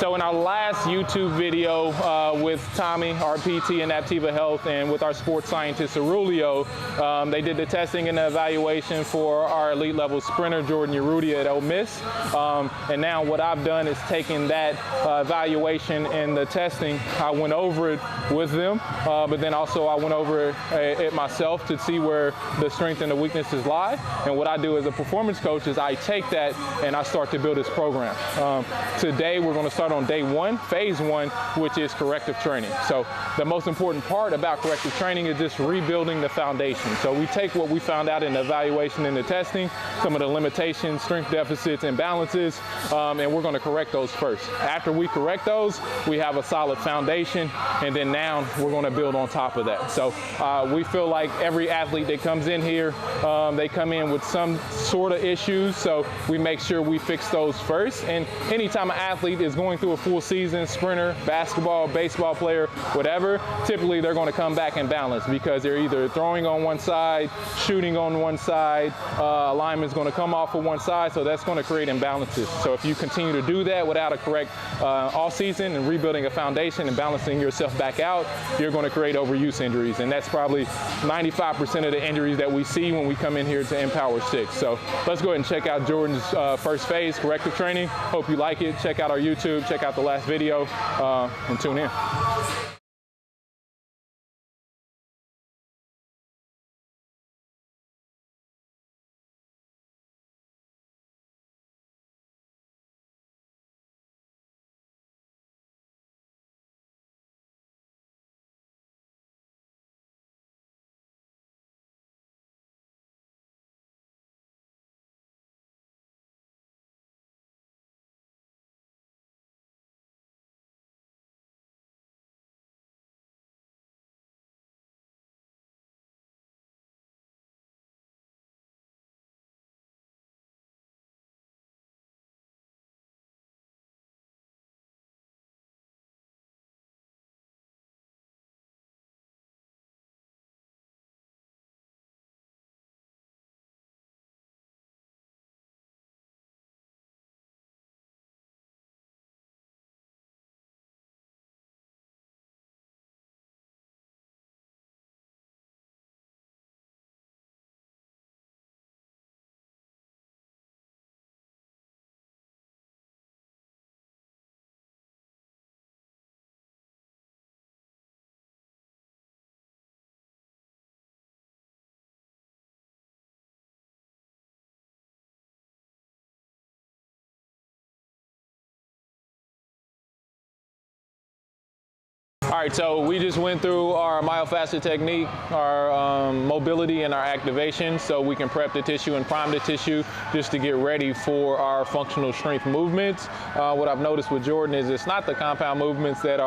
So in our last YouTube video with Tommy, our PT and Aptiva Health, and with our sports scientist Urrutia, they did the testing and the evaluation for our elite level sprinter, Maurice Urrutia at Ole Miss. And now what I've done is taken that evaluation and the testing, I went over it with them, but then also I went over it myself to see where the strength and the weaknesses lie. And what I do as a performance coach is I take that and I start to build this program. Today we're going to start on day one, phase one, which is corrective training. So the most important part about corrective training is just rebuilding the foundation. So we take what we found out in the evaluation and the testing, some of the limitations, strength deficits, imbalances, and we're going to correct those first. After we correct those, we have a solid foundation, and then now we're going to build on top of that. So we feel like every athlete that comes in here, they come in with some sort of issues, so we make sure we fix those first. And anytime an athlete is going through a full season, sprinter, basketball, baseball player, whatever, typically they're going to come back in balance because they're either throwing on one side, shooting on one side, alignment's going to come off of one side, so that's going to create imbalances. So if you continue to do that without a correct off season and rebuilding a foundation and balancing yourself back out, you're going to create overuse injuries, and that's probably 95% of the injuries that we see when we come in here to Empower 6. So let's go ahead and check out Jordan's first phase, corrective training. Hope you like it. Check out our YouTube, check out the last video, and tune in. All right, so we just went through our myofascial technique, our mobility and our activation, so we can prep the tissue and prime the tissue just to get ready for our functional strength movements. What I've noticed with Jordan is it's not the compound movements that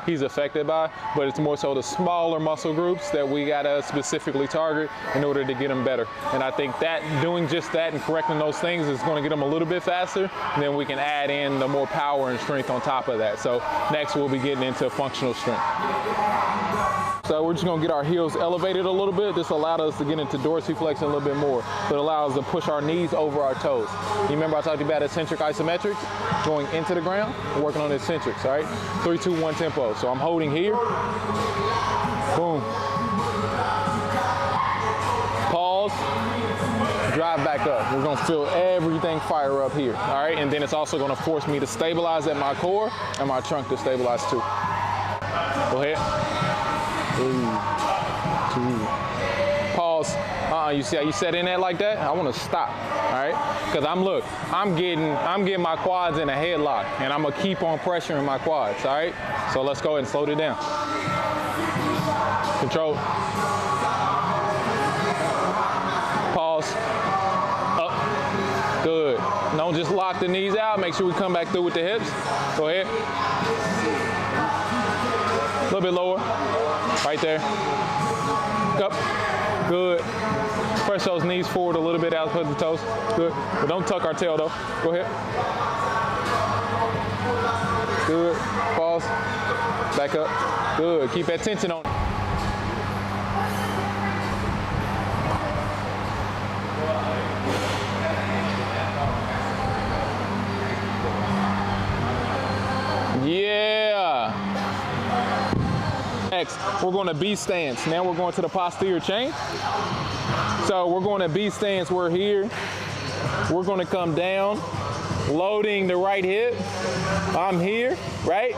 he's affected by, but it's more so the smaller muscle groups that we gotta specifically target in order to get him better. And I think that doing just that and correcting those things is gonna get him a little bit faster, and then we can add in the more power and strength on top of that. So next we'll be getting into functional strength. So we're just going to get our heels elevated a little bit. This allowed us to get into dorsiflexion a little bit more. So it allows us to push our knees over our toes. You remember I talked to you about eccentric isometrics? Going into the ground and working on eccentrics, all right? 3, 2, 1 tempo. So I'm holding here. Boom. Pause. Drive back up. We're going to feel everything fire up here, all right? And then it's also going to force me to stabilize at my core and my trunk to stabilize too. Go ahead. 3, 2. Pause. You see how you set in that like that? I want to stop. All right? Because I'm getting my quads in a headlock, and I'm gonna keep on pressuring my quads. All right? So let's go ahead and slow it down. Control. Pause. Up. Good. Don't just lock the knees out. Make sure we come back through with the hips. Go ahead. A little bit lower, right there. Up, good. Press those knees forward a little bit, out towards the toes. Good, but don't tuck our tail though. Go ahead. Good, pause, back up. Good, keep that tension on. Yeah. Next, we're going to B stance. Now we're going to the posterior chain. So we're going to B stance. We're here. We're going to come down, loading the right hip. I'm here, right?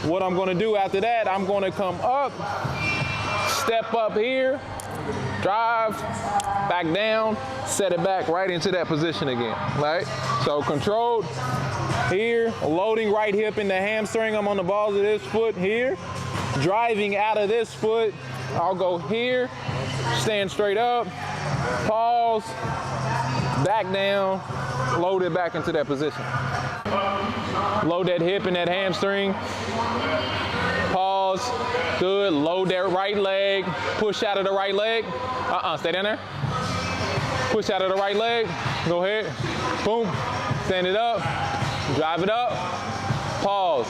What I'm going to do after that, I'm going to come up, step up here, drive, back down, set it back right into that position again, right? So controlled here, loading right hip in the hamstring. I'm on the balls of this foot here, driving out of this foot. I'll go here, stand straight up, pause, back down, load it back into that position. Load that hip and that hamstring. Pause, good, load that right leg, push out of the right leg. Stay down there. Push out of the right leg, go ahead, boom, stand it up, drive it up, pause.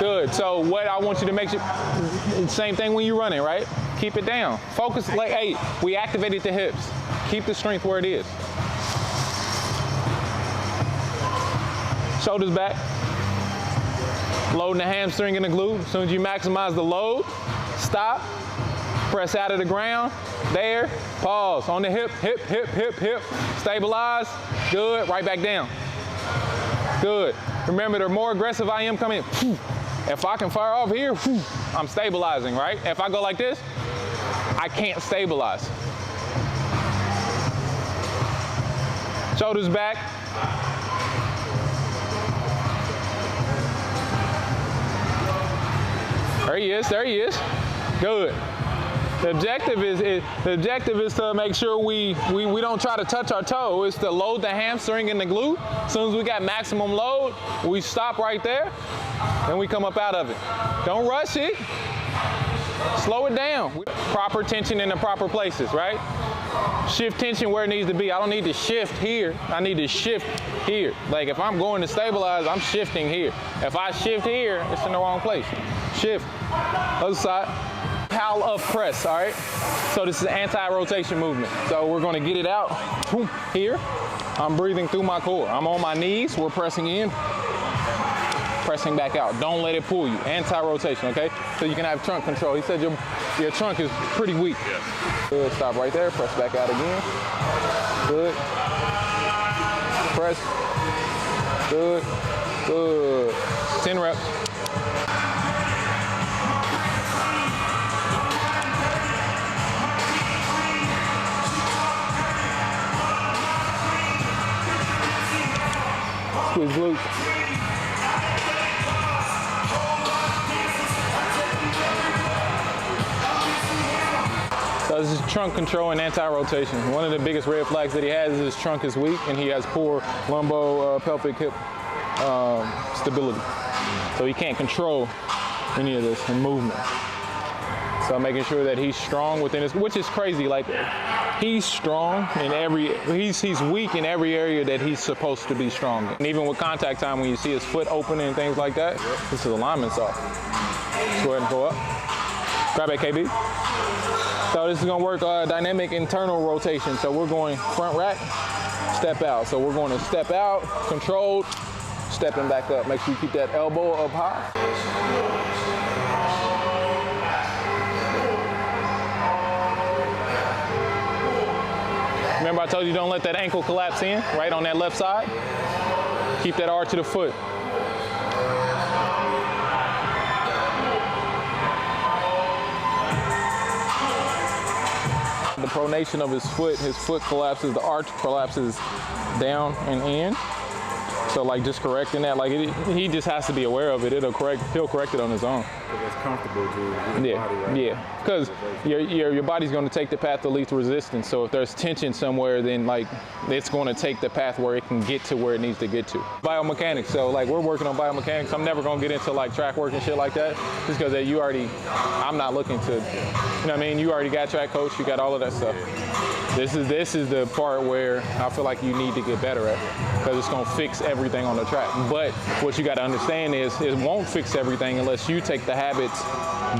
Good, so what I want you to make sure, same thing when you're running, right? Keep it down, focus, like, hey, we activated the hips. Keep the strength where it is. Shoulders back. Loading the hamstring and the glute. As soon as you maximize the load, stop. Press out of the ground. There. Pause. On the hip, hip, hip, hip, hip. Stabilize. Good. Right back down. Good. Remember, the more aggressive I am coming, if I can fire off here, I'm stabilizing, right? If I go like this, I can't stabilize. Shoulders back. There he is, there he is. Good. The objective is to make sure we don't try to touch our toe. It's to load the hamstring and the glute. As soon as we got maximum load, we stop right there, then we come up out of it. Don't rush it. Slow it down. Proper tension in the proper places, right? Shift tension where it needs to be. I don't need to shift here. I need to shift here. Like if I'm going to stabilize, I'm shifting here. If I shift here, it's in the wrong place. Shift. Other side. Pall up press, all right? So this is an anti-rotation movement. So we're going to get it out here. I'm breathing through my core. I'm on my knees. We're pressing in. Pressing back out. Don't let it pull you. Anti-rotation, okay? So you can have trunk control. He said your trunk is pretty weak. Yes. Good. Stop right there. Press back out again. Good. Press. Good. Good. 10 reps. Squeeze glute. So this is trunk control and anti-rotation. One of the biggest red flags that he has is his trunk is weak and he has poor lumbo-pelvic hip stability. So he can't control any of this in movement. So making sure that he's strong within his, which is crazy. Like he's strong in every, he's weak in every area that he's supposed to be strong in. And even with contact time, when you see his foot opening and things like that, this is alignment's off. Let's go ahead and go up. Grab that KB. So this is gonna work dynamic internal rotation. So we're going front rack, step out. So we're going to step out, controlled, stepping back up. Make sure you keep that elbow up high. Remember I told you don't let that ankle collapse in, right on that left side. Keep that arch of the foot. The pronation of his foot collapses, the arch collapses down and in. So like just correcting that, like he just has to be aware of it. He'll correct it on his own. It's comfortable to his body, right? Yeah, because your body's going to take the path of least resistance. So if there's tension somewhere, then like it's going to take the path where it can get to where it needs to get to. Biomechanics. So like we're working on biomechanics. I'm never going to get into like track work and shit like that, just because I'm not looking to, you know what I mean? You already got track coach. You got all of that stuff. This is the part where I feel like you need to get better at, because it's gonna fix everything on the track. But what you gotta understand is it won't fix everything unless you take the habits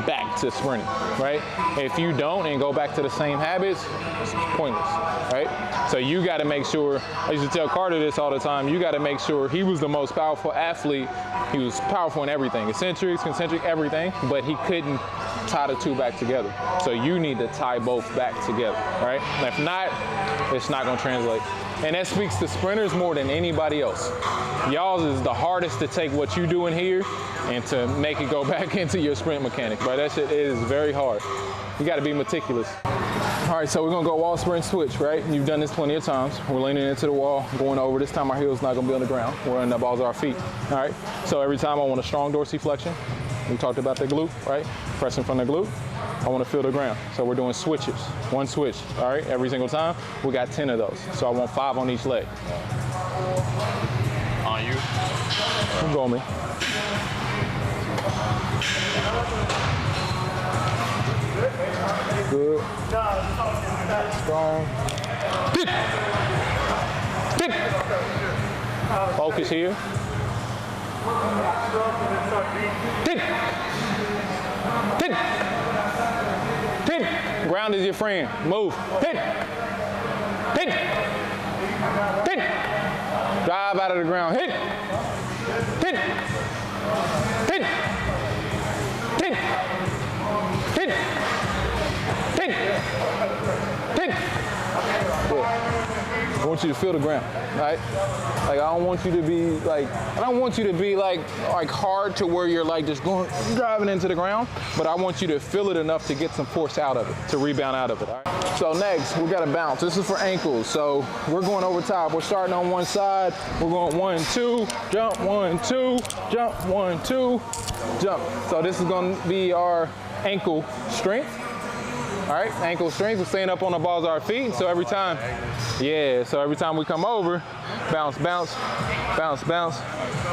back to sprinting, right? If you don't and go back to the same habits, it's pointless, right? So you gotta make sure, I used to tell Carter this all the time, you gotta make sure he was the most powerful athlete. He was powerful in everything, eccentrics, concentric, everything, but he couldn't tie the two back together. So you need to tie both back together, right? And if not, it's not gonna translate. And that speaks to sprinters more than anybody else. Y'all's is the hardest to take what you do in here and to make it go back into your sprint mechanic, right? That shit is very hard. You gotta be meticulous. All right, so we're gonna go wall sprint switch, right? You've done this plenty of times. We're leaning into the wall, going over. This time our heel's not gonna be on the ground. We're on the balls of our feet, all right? So every time I want a strong dorsiflexion. We talked about the glute, right? Pressing from the glute. I want to feel the ground. So we're doing switches, one switch, all right? Every single time. We got 10 of those. So I want 5 on each leg. On you? You go on me. Good. Strong. Hit. Hit. Focus here. Hit. Hit. Hit. Ground is your friend. Move. Hit. Hit. Hit. Drive out of the ground. Hit. Hit. Hit. Hit. Hit. Hit. Hit. Good. I want you to feel the ground, right? Like I don't want you to be like, hard to where you're like just driving into the ground, but I want you to feel it enough to get some force out of it, to rebound out of it, all right? So next, we got a bounce. This is for ankles. So we're going over top. We're starting on one side. We're going 1, 2, jump, 1, 2, jump, 1, 2, jump. So this is gonna be our ankle strength. All right, ankle strength, we're staying up on the balls of our feet. So every time, so every time we come over, bounce, bounce, bounce, bounce,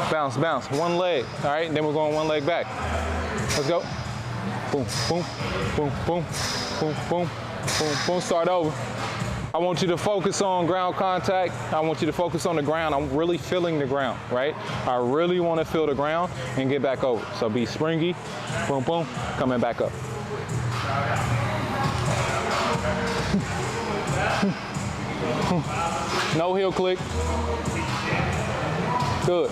bounce, bounce. One leg, all right, and then we're going one leg back. Let's go. Boom, boom, boom, boom, boom, boom, boom, boom, start over. I want you to focus on ground contact. I want you to focus on the ground. I'm really feeling the ground, right? I really want to feel the ground and get back over. So be springy, boom, boom, coming back up. No heel click. Good.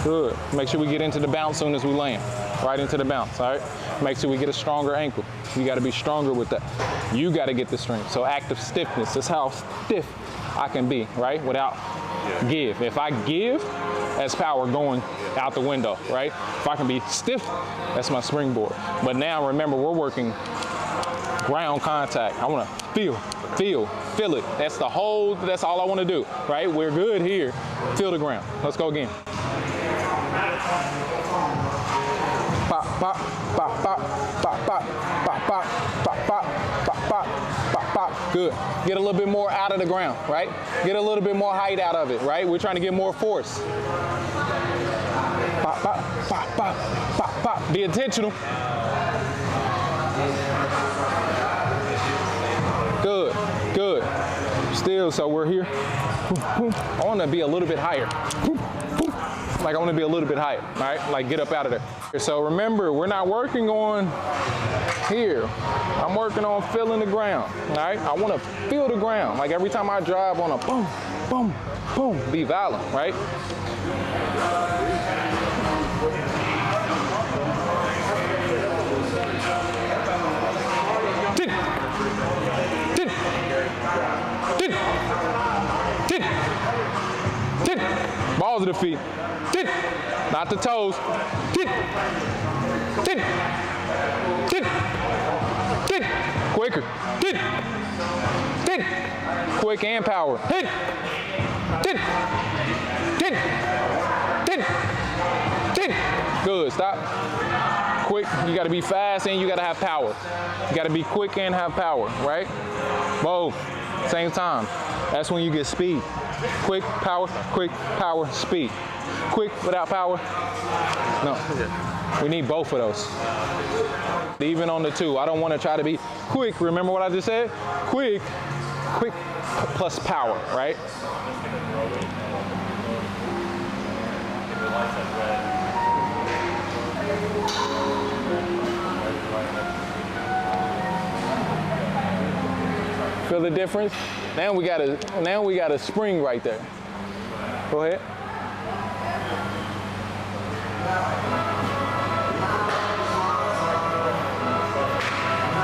Good. Make sure we get into the bounce soon as we land. Right into the bounce, all right? Make sure we get a stronger ankle. You gotta be stronger with that. You gotta get the strength. So active stiffness, that's how stiff I can be, right? Without give. If I give, that's power going out the window, right? If I can be stiff, that's my springboard. But now remember, we're working ground contact. I wanna feel it. That's all I wanna do, right? We're good here. Feel the ground. Let's go again. Pop, pop, pop, pop, pop, pop, pop, pop, pop, pop, pop, pop, pop, pop. Good. Get a little bit more out of the ground, right? Get a little bit more height out of it, right? We're trying to get more force. Pop, pop, pop, pop, pop, pop. Be intentional. Good, good. Still, so we're here. I want to be a little bit higher. Like I want to be a little bit higher, all right? Like get up out of there. So remember, we're not working on here. I'm working on feeling the ground, all right? I want to feel the ground. Like every time I drive on a boom, boom, boom, be violent, right? Tick, tick, tick, tick, tick. Balls of the feet. Tick, not the toes. Tick, tick, tick, tick. Quicker. Tick, tick. Quick and power. Hit, tick, tick, tick, tick. Good. Stop. Quick. You got to be fast and you got to have power. You got to be quick and have power, right? Both. Same time. That's when you get speed. Quick, power, speed. Quick without power, no. We need both of those. Even on the 2, I don't want to try to be quick. Remember what I just said? Quick plus power, right? Feel the difference? Now we got a spring right there. Go ahead.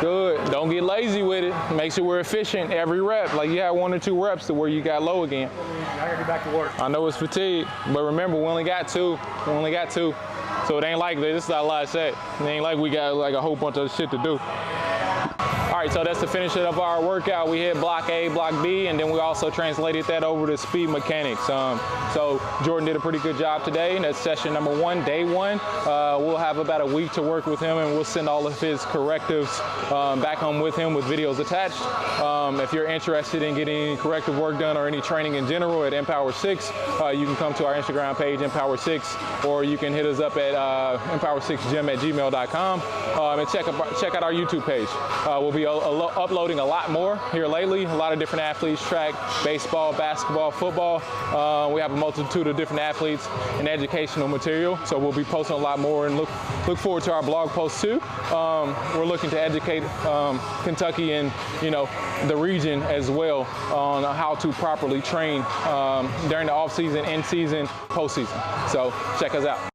Good. Don't get lazy with it. Make sure we're efficient every rep. Like you have 1 or 2 reps to where you got low again. I gotta get back to work. I know it's fatigue, but remember we only got 2. We only got 2. So it ain't like this is not a lot of set. It ain't like we got like a whole bunch of shit to do. All right, so that's the finish of our workout. We hit block A, block B, and then we also translated that over to speed mechanics. So Jordan did a pretty good job today. That's session number 1, day 1. We'll have about a week to work with him, and we'll send all of his correctives back home with him with videos attached. If you're interested in getting any corrective work done or any training in general at Empower6, you can come to our Instagram page, Empower6, or you can hit us up at empower6gym@gmail.com and check out our YouTube page. We'll be uploading a lot more here lately. A lot of different athletes, track, baseball, basketball, football. We have a multitude of different athletes and educational material. So we'll be posting a lot more, and look forward to our blog posts too. We're looking to educate Kentucky and the region as well on how to properly train during the off season, in season, postseason. So check us out.